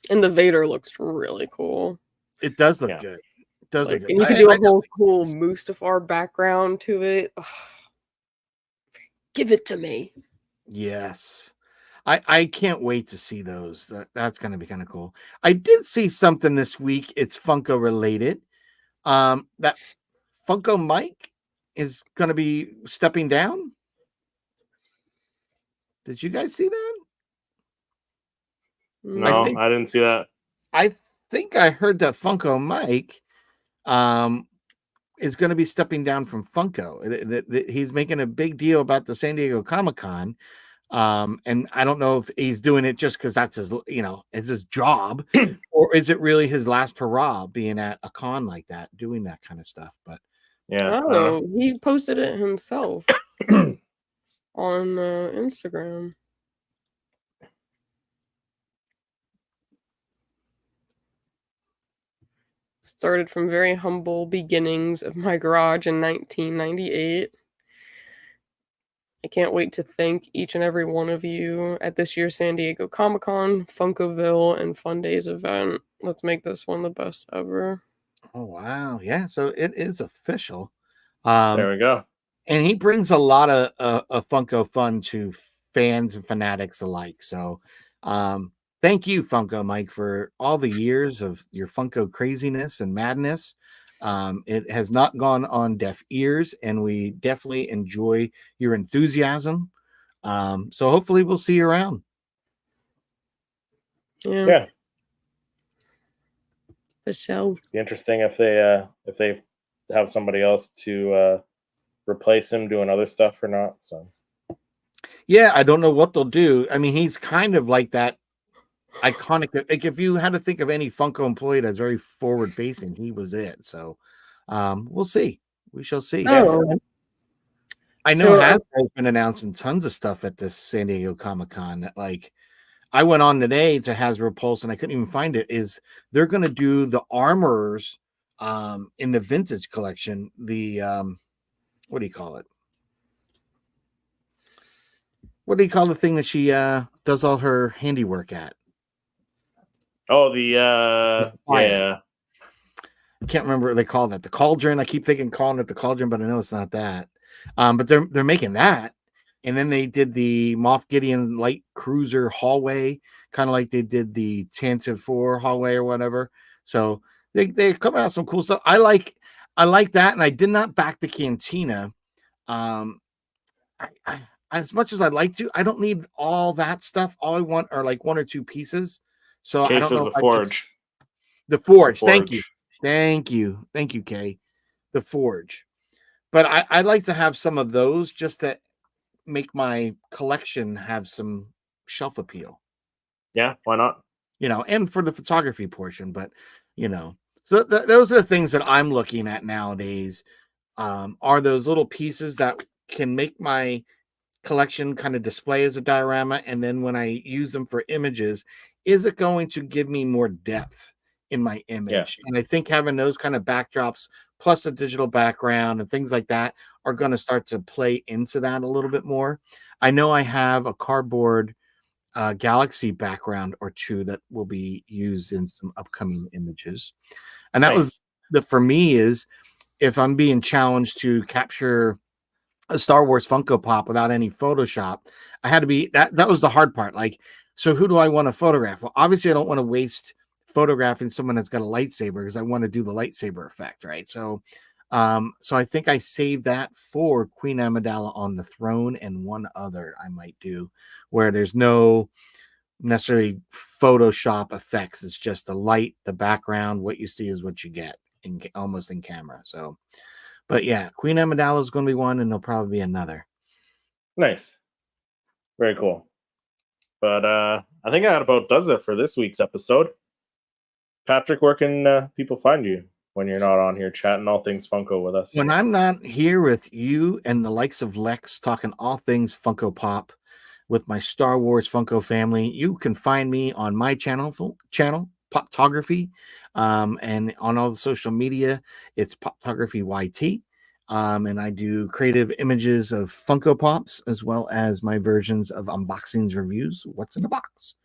and the Vader looks really cool. it does look Yeah. good. It does look Like, good. and you could do a whole cool Mustafar background to it. Ugh. Give it to me. Yes. I can't wait to see those. That's going to be kind of cool. I did see something this week. It's Funko related. That Funko Mike is going to be stepping down. Did you guys see that? No, I didn't see that. I think I heard that Funko Mike is going to be stepping down from Funko. He's making a big deal about the San Diego Comic-Con. And I don't know if he's doing it just because that's it's his job, or is it really his last hurrah being at a con like that, doing that kind of stuff. But Yeah. Oh, he posted it himself on Instagram. Started from very humble beginnings of my garage in 1998. I can't wait to thank each and every one of you at this year's San Diego Comic-Con, Funkoville, and Fun Days event. Let's make this one the best ever. oh wow, yeah. So it is official. There we go. And he brings a lot of Funko fun to fans and fanatics alike. So thank you, Funko Mike, for all the years of your Funko craziness and madness. It has not gone on deaf ears, and we definitely enjoy your enthusiasm. So hopefully we'll see you around. Yeah. For so. Be interesting if they have somebody else to replace him doing other stuff or not. So Yeah, I don't know what they'll do. I mean, he's kind of like that iconic. Like if you had to think of any Funko employee that's very forward facing, he was it. So we'll see. We shall see. Oh, I know so Hasbro's been announcing tons of stuff at this San Diego Comic-Con. That, like, I went on today to Hasbro Pulse and I couldn't even find it. Is they're going to do the armors in the vintage collection? The what do you call it? What do you call the thing that she does all her handiwork at? oh, the yeah. I can't remember what they call that. The cauldron. I keep thinking calling it the cauldron, but I know it's not that. But they're making that. And then they did the Moff Gideon light cruiser hallway, kind of like they did the Tantive 4 hallway or whatever. So they come out some cool stuff. I like that, and I did not back the Cantina. I as much as I'd like to, I don't need all that stuff. All I want are like one or two pieces. So I Case don't know of if the I Forge. the Forge. The Thank you. Forge. Thank you, Kay. The Forge. But I'd like to have some of those just to make my collection have some shelf appeal. Yeah, why not? And for the photography portion. But so those are the things that I'm looking at nowadays. Are those little pieces that can make my collection kind of display as a diorama, and then when I use them for images, is it going to give me more depth in my image? And I think having those kind of backdrops plus a digital background and things like that are going to start to play into that a little bit more. I know I have a cardboard galaxy background or two that will be used in some upcoming images, and that was for me is if I'm being challenged to capture a Star Wars Funko Pop without any Photoshop, I had to be that was the hard part. Like, so who do I want to photograph? Well, obviously I don't want to waste photographing someone that's got a lightsaber because I want to do the lightsaber effect, right? So I think I saved that for Queen Amidala on the throne and one other I might do where there's no necessarily Photoshop effects. It's just the light, the background, what you see is what you get almost in camera. So but yeah, Queen Amidala is going to be one, and there'll probably be another. Nice. Very cool. But I think that about does it for this week's episode. Patrick, where can people find you when you're not on here chatting all things Funko with us? When I'm not here with you and the likes of Lex talking all things Funko Pop with my Star Wars Funko family, you can find me on my channel Poptography, and on all the social media, it's Poptography YT. And I do creative images of Funko Pops as well as my versions of unboxings, reviews, what's in the box.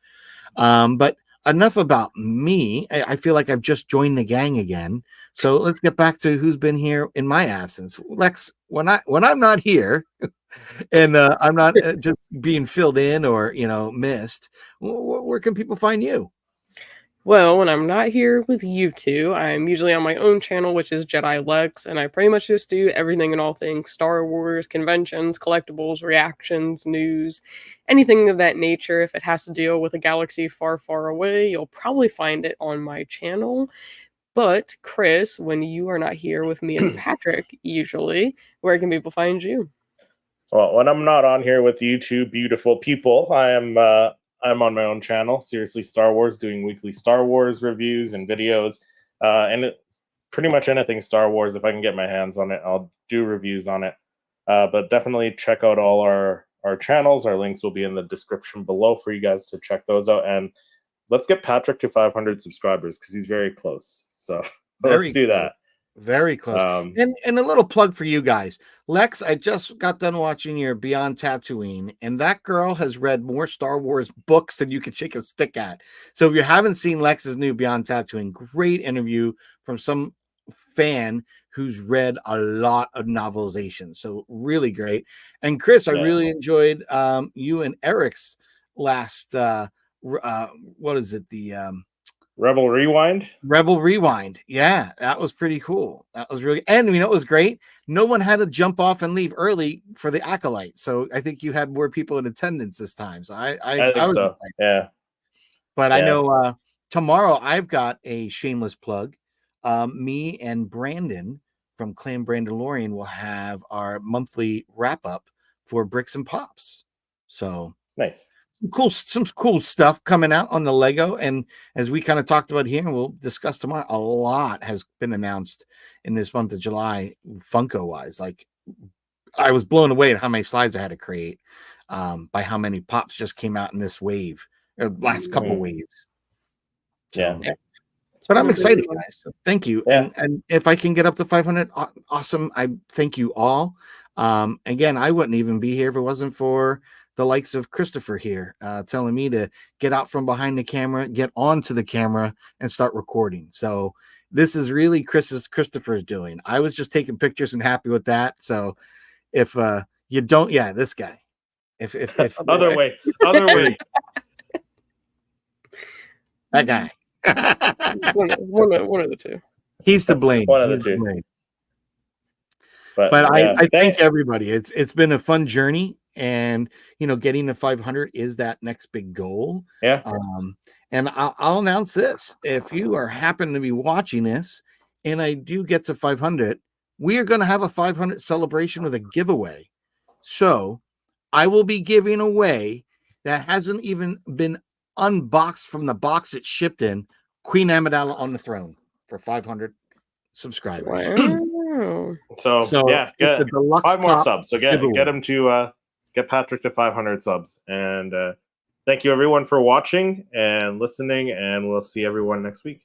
But enough about me. I feel like I've just joined the gang again. So let's get back to who's been here in my absence. Lex, when I'm not here and I'm not just being filled in or missed, where can people find you? Well, when I'm not here with you two, I'm usually on my own channel, which is Jedi Lex, and I pretty much just do everything and all things Star Wars, conventions, collectibles, reactions, news, anything of that nature. If it has to deal with a galaxy far, far away, you'll probably find it on my channel. But, Chris, when you are not here with me and Patrick, usually, where can people find you? Well, when I'm not on here with you two beautiful people, I'm on my own channel, Seriously Star Wars, doing weekly Star Wars reviews and videos. And it's pretty much anything Star Wars. If I can get my hands on it, I'll do reviews on it. But definitely check out all our channels. Our links will be in the description below for you guys to check those out. And let's get Patrick to 500 subscribers because he's very close. So let's do that. Very close. And a little plug for you guys. Lex, I just got done watching your Beyond Tatooine, and that girl has read more Star Wars books than you can shake a stick at. So if you haven't seen Lex's new Beyond Tatooine, great interview from some fan who's read a lot of novelizations. So really great. And Chris, I really enjoyed you and Eric's last what is it? The Rebel Rewind. Yeah, that was pretty cool. That was really, and it was great. No one had to jump off and leave early for the Acolyte. So I think you had more people in attendance this time. So I think was so. excited. Yeah. But I know tomorrow I've got a shameless plug. Me and Brandon from Clan Brandalorian will have our monthly wrap up for Bricks and Pops. So Nice. some cool stuff coming out on the Lego. And as we kind of talked about here, and we'll discuss tomorrow, a lot has been announced in this month of July, Funko wise. Like, I was blown away at how many slides I had to create, by how many pops just came out in this wave, or last couple waves. So, Yeah. but I'm excited, guys. So thank you. Yeah. And if I can get up to 500, awesome. I thank you all. Again, I wouldn't even be here if it wasn't for the likes of Christopher here, telling me to get out from behind the camera, get onto the camera, and start recording. So this is really Christopher's doing. I was just taking pictures and happy with that. So if you don't, this guy. If other way, that guy. one of the two. He's to blame. One of the He's to two. blame. But I thank everybody. It's been a fun journey, and getting to 500 is that next big goal. Yeah. And I'll announce this: if you are happen to be watching this, and I do get to 500, we are going to have a 500 celebration with a giveaway. So I will be giving away, that hasn't even been unboxed from the box it shipped in, Queen Amidala on the Throne for 500 subscribers. Wow. So yeah, get the deluxe 5 more pop subs. So get him to get Patrick to 500 subs. And thank you everyone for watching and listening, and we'll see everyone next week.